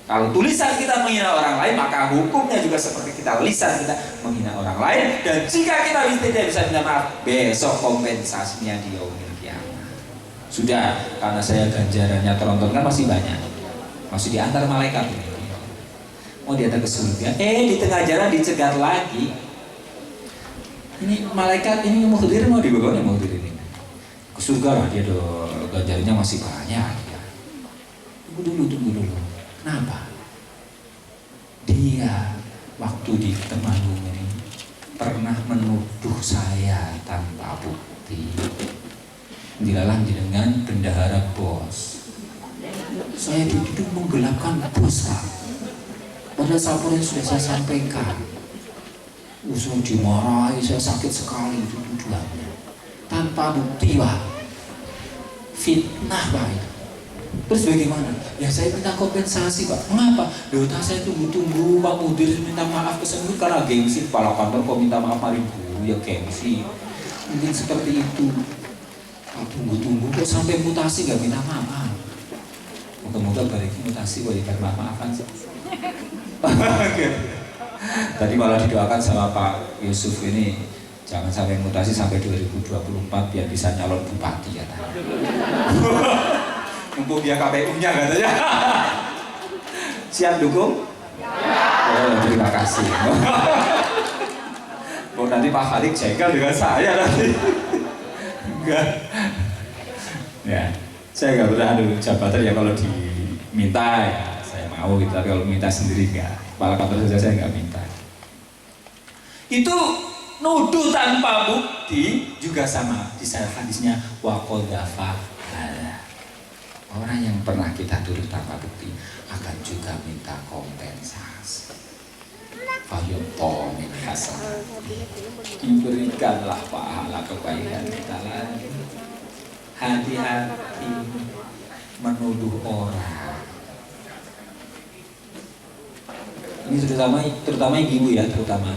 Kalau tulisan kita menghina orang lain, maka hukumnya juga seperti kita lisan kita menghina orang lain. Dan jika kita tidak bisa minta maaf, besok kompensasinya di yaumil qiyamah. Sudah, karena saya ganjarannya teronton kan masih banyak, masih diantar malaikat. Mau diantar ke surga, di tengah jalan dicegat lagi. Ini malaikat ini mau hadir, mau dibawa mau hadir ini ke surga lah dia, dong ganjarannya masih banyak. Ya. Tunggu dulu. Kenapa? Dia waktu di Temanggung ini pernah menuduh saya tanpa bukti. Dilalah dengan bendahara bos. Saya dituduh menggelapkan bos, Pak. Padahal sampurnya sudah saya sampaikan. Saya dimarahi, saya sakit sekali itu tuduhannya. Tanpa bukti, Pak. Fitnah, Pak. Terus bagaimana? Ya saya minta kompensasi Pak. Mengapa? Dota saya tunggu-tunggu Pak Mudir minta maaf kesembuh karena gengsi. Kepala kantor kok minta maaf hari guru ya gengsi. Mungkin seperti itu. Pak tunggu-tunggu kok sampai mutasi gak minta maaf. Moga-moga balik mutasi berikan maaf-maafan. Tadi malah didoakan sama Pak Yusuf ini, jangan sampai mutasi sampai 2024 biar bisa nyalon bupati ya. Mumpung dia KPU-nya katanya. Siap dukung? Oh, terima kasih. Oh, nanti Pak Khalid jengkel dengan saya nanti. Enggak. Ya, saya nggak pernah adu jabatan ya, kalau diminta ya saya mau gitu, tapi kalau minta sendiri enggak. Kepala kantor saja saya nggak minta. Itu nuduh tanpa bukti juga sama. Di hadisnya waqadhafa. Orang yang pernah kita tuduh tanpa bukti akan juga minta kompensasi. Fayu'ta min hasanah. Diberikanlah pahala kebaikan kita lagi. Hati-hati menuduh orang. Ini terutama ibu ya, terutama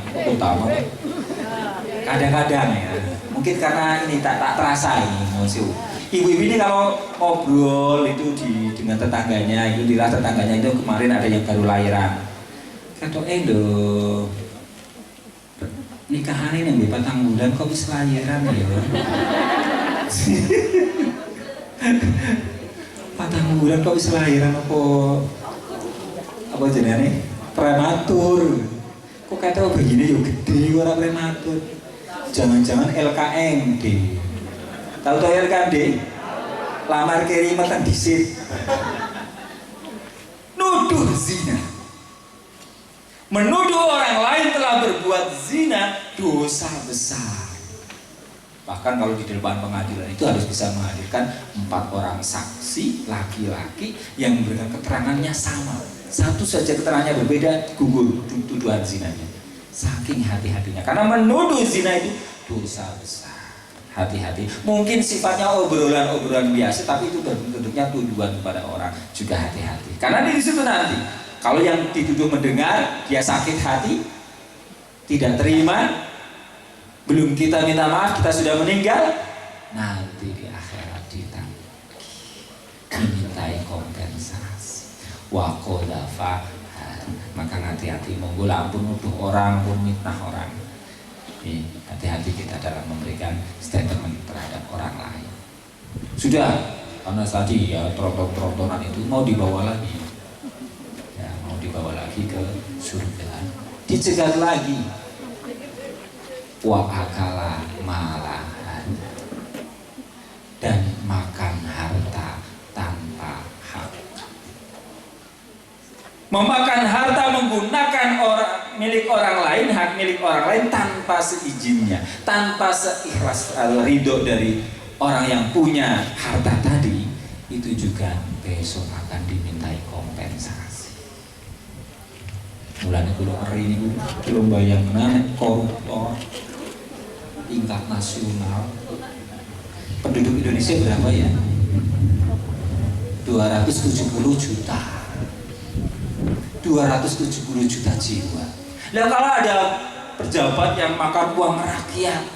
kadang-kadang ya. Mungkin karena ini tak terasa ini emosi. Ibu-ibu ini kalau ngobrol itu dengan tetangganya, itu dilah tetangganya itu kemarin ada yang baru lahiran. Kata lho, nikahan ini yang 4 bulan kok bisa lahiran ya? 4 bulan kok bisa lahiran apa jenenge? Prematur. Kok kata begini yuk gede orang prematur. Jangan-jangan LKMD. Tahu LKMD? Lamar kiriman disit. Nuduh zina. Menuduh orang lain telah berbuat zina dosa besar. Bahkan kalau di depan pengadilan itu harus bisa menghadirkan 4 orang saksi laki-laki yang memberikan keterangannya sama. Satu saja keterangannya berbeda, gugur tuduhan zinanya. Saking hati-hatinya, karena menuduh zina itu dosa besar. Hati-hati. Mungkin sifatnya obrolan-obrolan biasa, tapi itu bentuknya tuduhan kepada orang, juga hati-hati. Karena di situ nanti, kalau yang dituduh mendengar, dia sakit hati, tidak terima, belum kita minta maaf, kita sudah meninggal, nanti di akhirat dimintai kompensasi. Wa qadhafa. Maka hati-hati, monggo ampun nuduh orang, pun mitnah orang. Hati-hati kita dalam memberikan statement terhadap orang lain. Sudah, Karena tadi ya tronton-trontonan itu mau dibawa lagi, ya mau dibawa lagi ke surga, dicegat lagi. Wa akala malahan, dan makan harta tanpa hak. Memakan harta menggunakan milik orang lain, hak milik orang lain tanpa seizinnya, tanpa seikhlas atau ridho dari orang yang punya harta tadi, itu juga besok akan dimintai kompensasi. Mulanya kalau hari ini belum bayangkan koruptor tingkat nasional, penduduk Indonesia berapa ya? 270 juta. 270 juta jiwa. Nah kalau ada pejabat yang makan uang rakyat,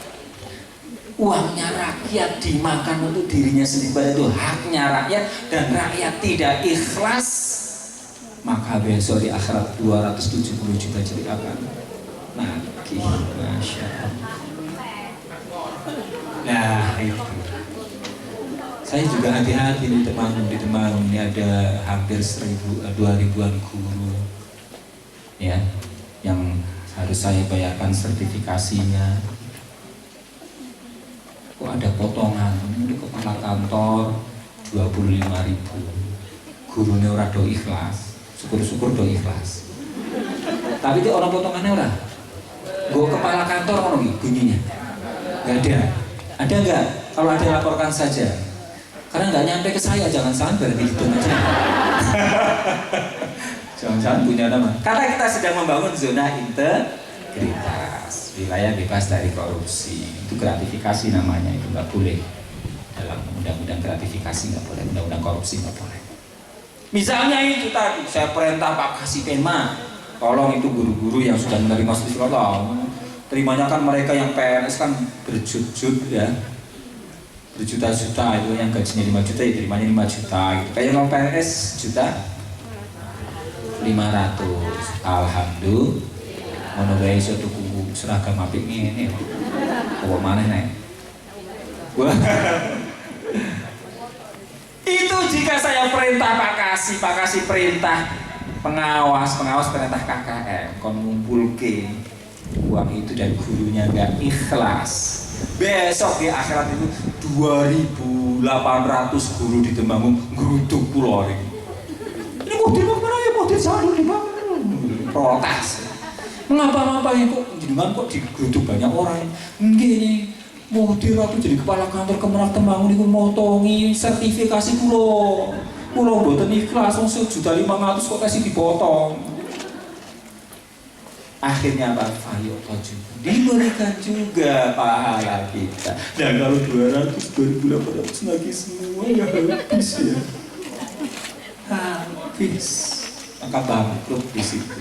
uangnya rakyat dimakan untuk dirinya sendiri, pada itu haknya rakyat dan rakyat tidak ikhlas, maka besok di akhirat 270 juta jadi akan nagih. Masya Allah. Nah itu, saya juga hati-hati di Temanggung ini ada hampir 2.000-an guru ya yang harus saya bayarkan sertifikasinya. Kok ada potongan di kepala kantor 25.000, gurunya ora do ikhlas, syukur-syukur do ikhlas, tapi itu orang potongannya ora gue kepala kantor orang bunyinya nggak ada nggak? Kalau ada laporkan saja, karena nggak nyampe ke saya, jangan berarti gitu aja. Jangan punya nama. Karena kita sedang membangun zona integritas, wilayah bebas dari korupsi. Itu gratifikasi namanya, itu nggak boleh. Dalam undang-undang gratifikasi nggak boleh, undang-undang korupsi nggak boleh. Misalnya itu tadi, saya perintah Pak Kasipema, tolong itu guru-guru yang sudah menerima sertifikat, terimanya kan mereka yang PNS kan berjut-jut ya, berjuta-juta, itu yang gajinya 5 juta ya terimanya 5 juta gitu. Kayak non PNS juta 500. Alhamdulillah ono wae iso tuku seragam apik ngene. Apa maneh nek. Itu jika saya perintah Pak Kasih perintah pengawas perintah KKM kon ngumpulke uang itu dan gurunya nggak ikhlas, besok di akhirat itu 2.800 guru di Temanggung ngeruduk pulau ini model mana ya, model salur di mana protes mengapa ya kok digeruduk banyak orang gini. Model aku jadi kepala kantor Kemenang Temanggung ini motongi sertifikasi pulau mboten ikhlas, 1.500.000 kok kasih dipotong. Akhirnya apa? Fayo juga diberikan juga pahala kita. Dan kalau 200.000 lagi semua ya habis ya, habis. Maka bangkrut di situ.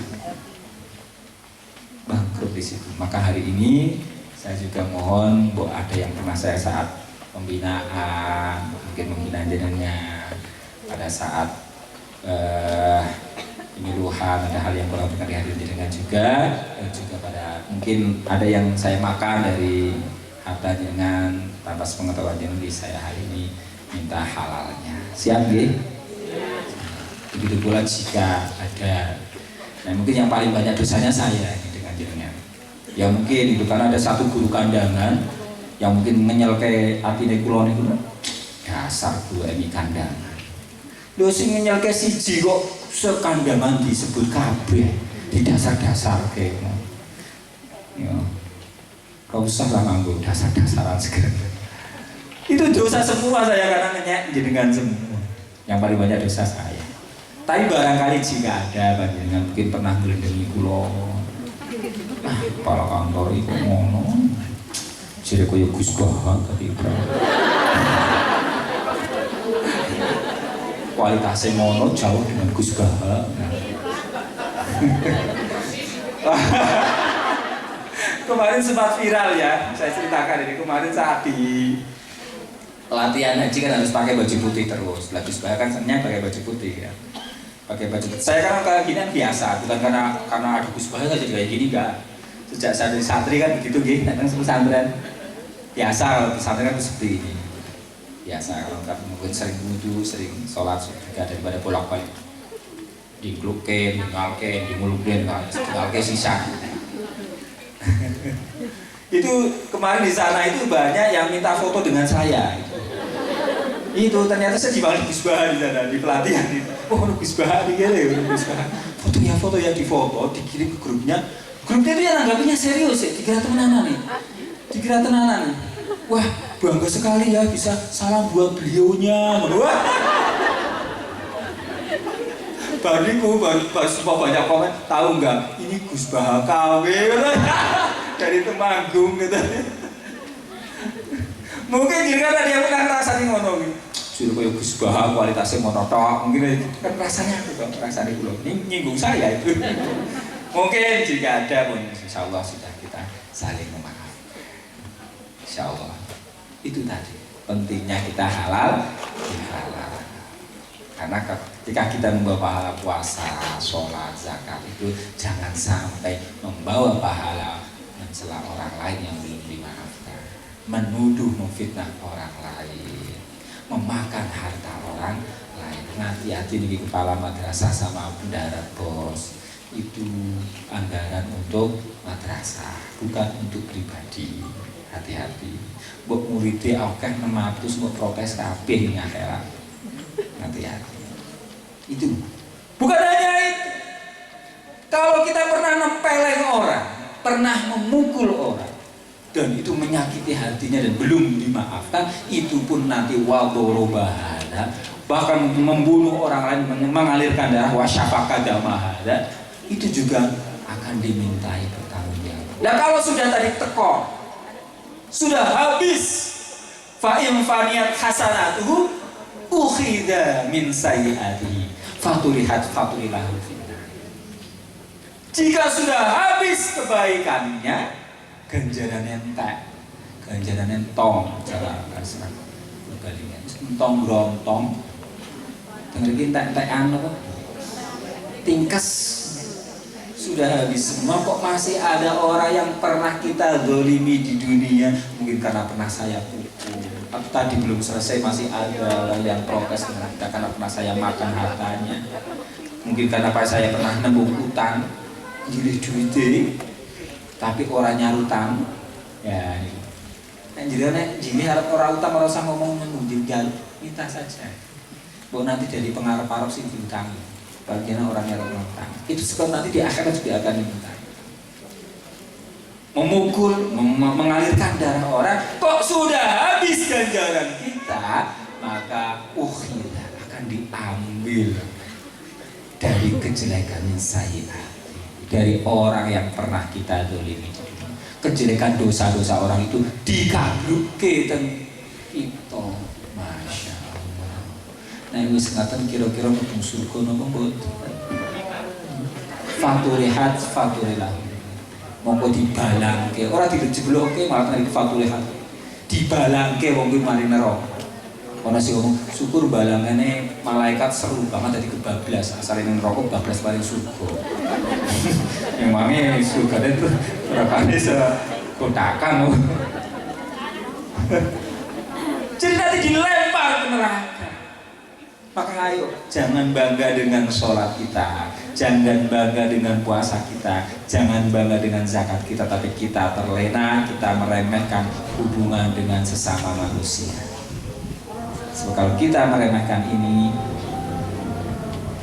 Maka hari ini saya juga mohon, bu ada yang pernah saya saat pembinaan, mungkin membina jenengan pada saat penyuluhan, ada hal yang kurang berkenan dihadirin jenengan juga, dan juga pada mungkin ada yang saya makan dari harta jenengan tanpa sepengetahuan jenengan, saya hari ini minta halalnya. Siap nggih? Begitu pula jika ada, nah mungkin yang paling banyak dosanya saya ini dengan jenengan. Ya mungkin itu karena ada satu guru kandangan yang mungkin menyelke atine kula niku, dasar guru emi kandangan. Lho sing menyelke siji kok sekandangan disebut kabeh, di dasar-dasar kene. Ya. Kau usah lah nganggo dasar-dasaran segala. Itu dosa semua saya karena ngenyek jenengan semua. Yang paling banyak dosa saya. Tapi barangkali jika ada panjenengan mungkin pernah ngelendengi kula. Kepala kantor iku ngono. Jere koyo Gus Bahang tapi kualitasnya ngono jauh dengan Gus Bahang. Kemarin sempat viral ya, saya ceritakan ini kemarin saat di latihan haji kan harus pakai baju putih terus. Gus Bahang kan senangnya pakai baju putih ya. Pakai baju putih. Saya kan kayak gini biasa, bukan karena ada Gus Bahang jadi kayak gini enggak. Sejak saya dari santri kan begitu gitu, datang pesantren biasa kalau pesantren kan seperti ini. biasa kalau nggak mungkin sering wudhu, sering sholat juga daripada bolak-balik digluken, dimulukin, ngalke sisa. Itu kemarin di sana itu banyak yang minta foto dengan saya. Itu ternyata saya dipanggil Gus Baha di sana di pelatihan. Oh, Gus Baha dikirim, Gus Baha. Foto ya di foto, dikirim ke grupnya. Grupnya itu yang anggapnya serius ya, dikira temenan nih. Wah, bangga sekali ya bisa salam buat beliaunya. Wah. Baru semua banyak komen, tahu nggak? Ini Gus Baha KW dari Temanggung gitu. Mungkin juga dia pernah ngerasain ngono gitu. Sudah kayak Gus Baha kualitasnya monotok, mungkin kan rasanya aku kan rasanya belum nyinggung saya itu. Mungkin jika ada pun insya Allah sudah kita saling memaafkan. Insya Allah itu tadi pentingnya kita halal. Karena ketika kita membawa pahala puasa, sholat, zakat itu jangan sampai membawa pahala mencela orang lain yang belum dimaafkan, menuduh, memfitnah orang lain, memakan harta orang lain. Hati-hati di kepala madrasah sama bendara bos. Itu anggaran untuk madrasah, bukan untuk pribadi. Hati-hati. Mbok muridé akeh 600 mbok protes kabeh ning akhirat. Hati-hati. Itu bukan hanya itu. Kalau kita pernah nempeleng orang, pernah memukul orang, dan itu menyakiti hatinya dan belum dimaafkan, itu pun nanti wadorobahana, bahkan membunuh orang lain, mengalirkan darah wasyafaka damahada, itu juga akan dimintai pertanggungjawaban. Nah kalau sudah tadi tekor, sudah habis, fa'im faniyat hasanatuhu ukhida min sayyi'atihi fatulilahu finnar. Jika sudah habis kebaikannya, ganjaran entong cara kasar bergalingan entong grontong dengerin entek-entekan apa tingkes sudah habis semua, kok masih ada orang yang pernah kita zalimi di dunia, mungkin karena pernah saya pukul atau tadi belum selesai masih ada yang protes dengan kita karena pernah saya makan hartanya, mungkin karena saya pernah nembung utang jilih duit tapi orangnya utang ya jadi harap orang utang orang usah ngomong nembung jilih minta saja bahwa nanti jadi pengarap parok sih diutangi bagian orangnya utang itu sebab nanti di akhirat juga akan diminta memukul, mengalirkan darah orang, kok sudah habis ganjaran kita, maka kita akan diambil dari kejelekan sayyi'at, dari orang yang pernah kita zalimi. Kejelekan dosa-dosa orang itu dikabulke teng kita, masya Allah. Nah ini sengatan kira-kira mlebu surga napa mboten? Faturilah. Monggo dibalangke, ora dijebloke malah nang fatuleh dibalangke wong kuwi mari neraka. Ana sing ngomong syukur balangane malaikat seru banget dadi kebablas, asale ning neraka bablas paling surga. Emangnya surga itu berapane sekotakan loh. Jadi nanti dilempar ke neraka. Maka ayo jangan bangga dengan sholat kita, jangan bangga dengan puasa kita, jangan bangga dengan zakat kita, tapi kita terlena, kita meremehkan hubungan dengan sesama manusia. So, kalau kita meremehkan ini,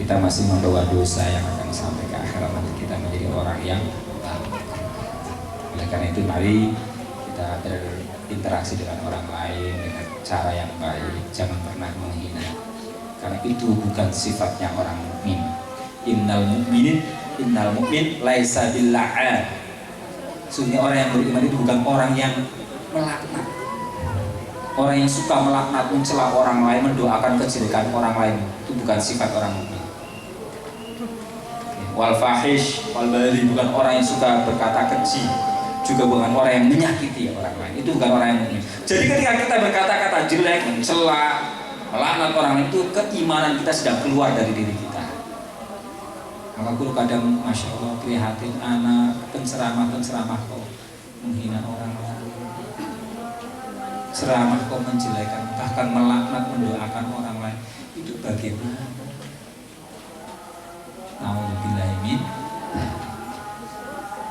kita masih membawa dosa yang akan sampai ke akhirat, nanti kita menjadi orang yang baik. Oleh karena itu mari kita berinteraksi dengan orang lain dengan cara yang baik, jangan pernah menghina. Karena itu bukan sifatnya orang mukmin. Innal mu'min laisa billa'an. Sesungguhnya orang yang beriman itu bukan orang yang melaknat. Orang yang suka melaknat, mencela orang lain, mendoakan kejelekan orang lain, itu bukan sifat orang mukmin. Wal fahish wal bali, bukan orang yang suka berkata keji, juga bukan orang yang menyakiti orang lain. Itu bukan orang yang mukmin. Jadi ketika kita berkata-kata jelek, mencela, melaknat orang itu, keimanan kita sedang keluar dari diri kita. Maka aku kadang masya Allah prihatin anak penceramah kok menghina orang lain. ceramah kok menjelekan, bahkan melaknat, mendoakan orang lain, itu bagaimana? Nauzubillahimin.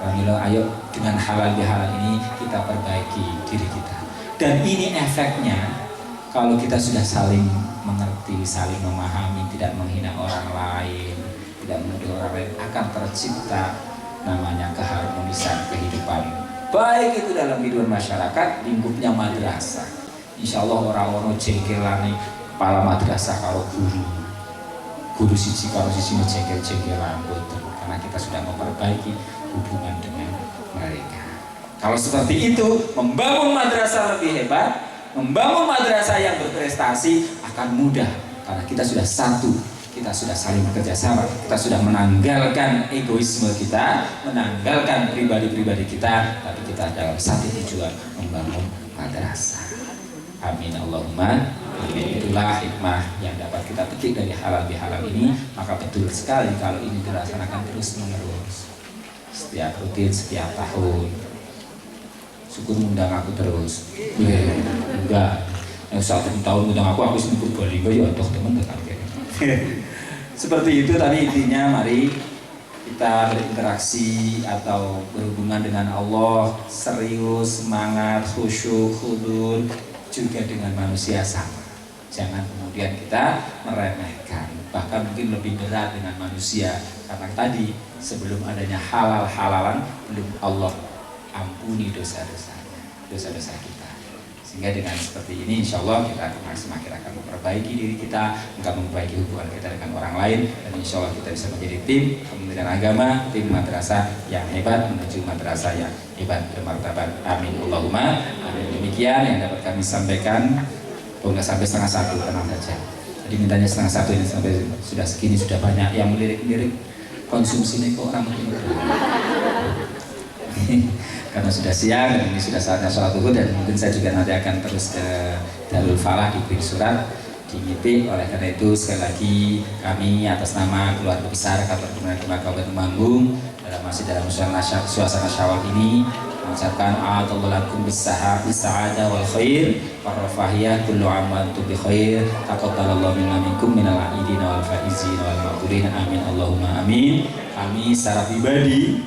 Alhamdulillah, ayo dengan halal bihalal ini kita perbaiki diri kita. Dan ini efeknya kalau kita sudah saling mengerti, saling memahami, tidak menghina orang lain, tidak menuduh orang lain, akan tercipta namanya keharmonisan kehidupan. Baik itu dalam kehidupan masyarakat, lingkupnya madrasah. Insya Allah orang-orang jengkelane kepala madrasah kalau guru sisi kalau sisi jengkel-jengkelan betul, karena kita sudah memperbaiki hubungan dengan mereka. Kalau seperti itu, membangun madrasah lebih hebat, membangun madrasah yang berprestasi akan mudah karena kita sudah satu, kita sudah saling bekerja sama, kita sudah menanggalkan egoisme kita, menanggalkan pribadi-pribadi kita, tapi kita dalam satu tujuan membangun madrasah. Amin Allahumma amin. Itulah hikmah yang dapat kita petik dari halal bihalal ini. Maka betul sekali kalau ini dilaksanakan terus menerus, setiap rutin, setiap tahun. Syukur undang aku terus. Enggak, yang 1 tahun undang aku sibuk balik ya toh teman kan. Seperti itu tadi intinya. Mari kita berinteraksi atau berhubungan dengan Allah serius, semangat, khusyuk, khudur, juga dengan manusia sama. Jangan kemudian kita meremehkan, bahkan mungkin lebih berat dengan manusia, karena tadi sebelum adanya halal-halalan belum Allah ampuni dosa-dosa kita. Sehingga dengan seperti ini insya Allah kita semakin akan memperbaiki diri kita, akan memperbaiki hubungan kita dengan orang lain, dan insya Allah kita bisa menjadi tim Kementerian Agama, tim madrasah yang hebat menuju madrasah yang hebat bermartabat. Amin Allahumma amin. Demikian yang dapat kami sampaikan. Enggak sampai 12:30, tenang saja. Tadi mintanya 12:30, ini sampai sudah segini, sudah banyak yang melirik-lirik. Konsumsi ini kok orang karena sudah siang dan ini sudah saatnya sholat zuhur, dan mungkin saya juga nanti akan terus ke Darul Falah dikirim surat di MIPI. Oleh karena itu sekali lagi kami atas nama keluarga besar Kantor Kementerian Agama Kabupaten Temanggung masih dalam suasana Syawal ini mengucapkan a'adallahu lakum bis-sa'adah wal khair warrafahiyah kullu amal tu bi khair taqabbalallahu minna minkum minal aidin wal faizin wal maqburin. Amin Allahumma amin. Kami secara pribadi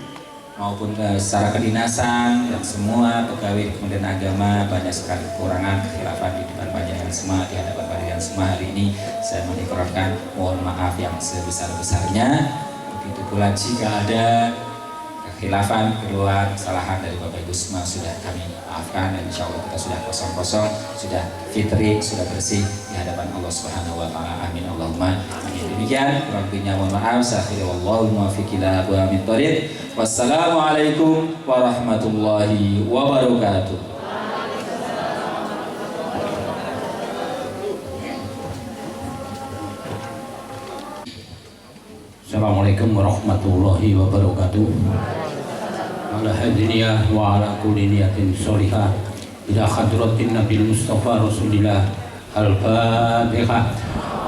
maupun secara kedinasan dan semua pegawai Kementerian Agama banyak sekali kekurangan, kekhilafan di depan panjenengan semua, di hadapan panjenengan semua. Hari ini saya mengikrarkan mohon maaf yang sebesar-besarnya. Begitu pula jika ada kekhilafan, keluar, kesalahan dari Bapak Ibu semua sudah kami maafkan, dan insya Allah kita sudah kosong-kosong, sudah fitri, sudah bersih di hadapan Allah Subhanahu wa Ta'ala. Amin Allahumma amin. Demikian kurang lebihnya mohon maaf. Akhirnya wallahu muwaffiq ila aqwamit thoriq. Wassalamualaikum warahmatullahi wabarakatuh. Assalamualaikum warahmatullahi wabarakatuh. Ala hadiniyah wa ala kulli niyatin sholihah ila hadratin Nabil Mustafa Rasulillah. Al-Fatihah.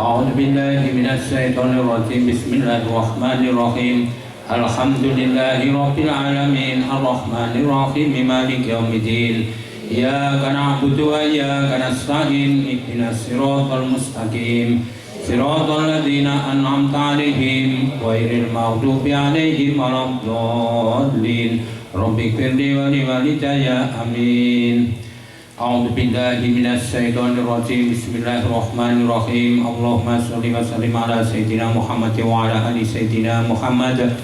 A'udzu billahi minasy syaithanir rajim. Bismillahirrahmanirrahim. Alhamdulillahi rabbil alamin. Arrahmanir rahim. Maliki yaumiddin. Iyyaka na'budu wa iyyaka nasta'in. Ihdinas siratal mustaqim. Siratal ladzina an'amta 'alaihim ghairil maghdubi 'alaihim waladdallin. Rabbighfirli wa liwalidayya. Amin. A'udzu billahi minasy syaithanir rajim. Bismillahirrahmanirrahim. Allahumma shalli wa sallim ala sayyidina Muhammad wa ala ali sayyidina Muhammad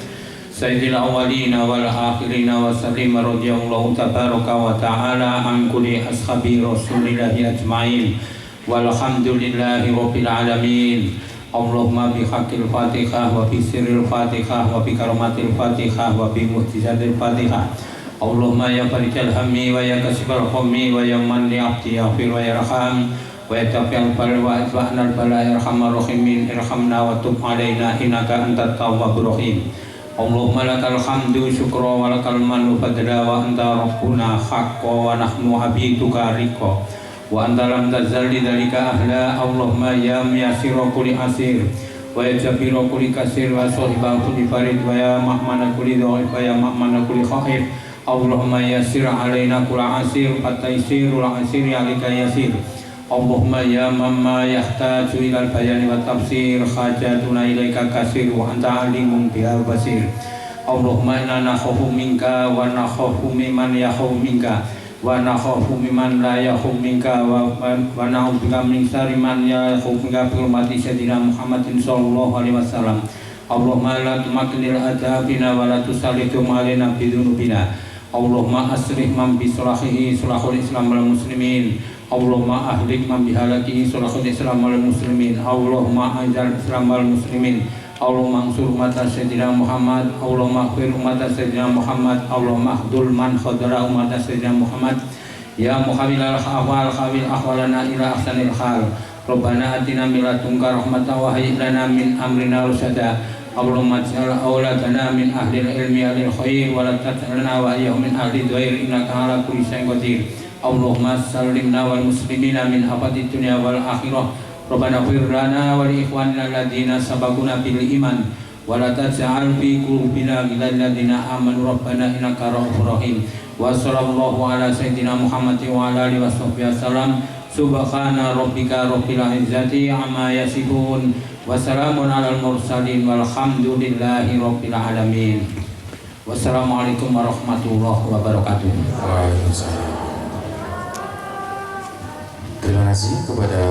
sayyidil awwalin wal akhirin wa sallim radhiyallahu tabaraka wa ta'ala an kulli ashabi rasulillahi ajma'in. Walhamdulillahi rabbil alamin. Allahumma bihaqqil Fatihah wa bi sirril Fatihah wa bi karamatil Fatihah wa bi mu'jizatil Fatihah. Allahumma ya farijal hammi wa ya kasibal hammi wa ya man li abdi yaghfir wa yarham wa yatafi'al bal wa atba'nal bala yarhamar rahimin. Irhamna wa tub alaina innaka antat tawwabur rahim. Allahumma lakal hamdu syukra wa lakal manu fadla wa anta rabbuna haqqa wa nahnu abiduka riqa wa anta lam tazal lidzalika ahla. Allahumma ya miyasira kulli asir wa ya jabira kulli kasir wa sahibal kulli farid wa ya mahmana kulli dhaif wa ya mahmana kulli khaif Allahumma yassir alaina kulla asir fataysirul asiri alika yasir. Allahumma ya mamma yahtaju ilal bayani wa tafsir hajatuna ilaika kasir wa anta alimun biha basir. Allahumma inna nakhafu minka wa nakhafu mimman yakhafu minka wa nakhafu mimman la yakhafu minka wa na'udzubika min syarri man yakhafu minka bi hurmati sayyidina Muhammadin sallallahu alaihi wasallam. Allahumma la tumakkilil adabina wa la tusallitum alaina bidunubina. Allahumma asrih man bisulahihi sulahul islam wal muslimin. Allahumma ahlik man bihalakihi sulahul islam wal muslimin. Allahumma anzal islam wal muslimin. Allahumma ansur umat sayyidina Muhammad. Allahumma akhir umat sayyidina Muhammad. Allahumma ahdul man khadara umat sayyidina Muhammad. Ya muhawilal ahwal khawil ahwalana ila ahsanil hal. Rabbana atina min ladunka rahmatan wa hayyi lana min amrina rusada. Allahumma ij'al auladana min ahli ilmi alil khair wa la taj'alna wa iyyahum min ahli dhair innaka ala kulli syai'in qadir. Allahumma sallimna wal muslimina min afati dunya wal akhirah. Rabbana ighfir lana wa li ikhwanina alladziina sabaquna bil iman wa la taj'al fi qulubina ghillan lil ladzina amanu rabbana innaka ra'ufur rahim. Wa sallallahu ala sayyidina Muhammadin wa ala alihi wasallam. Subhana rabbika rabbil izzati amma yasifun. Wassalamun alal mursalin walhamdulillahi rabbil alamin. Wassalamualaikum warahmatullahi wabarakatuh. Waalaikumsalam. Terima kasih kepada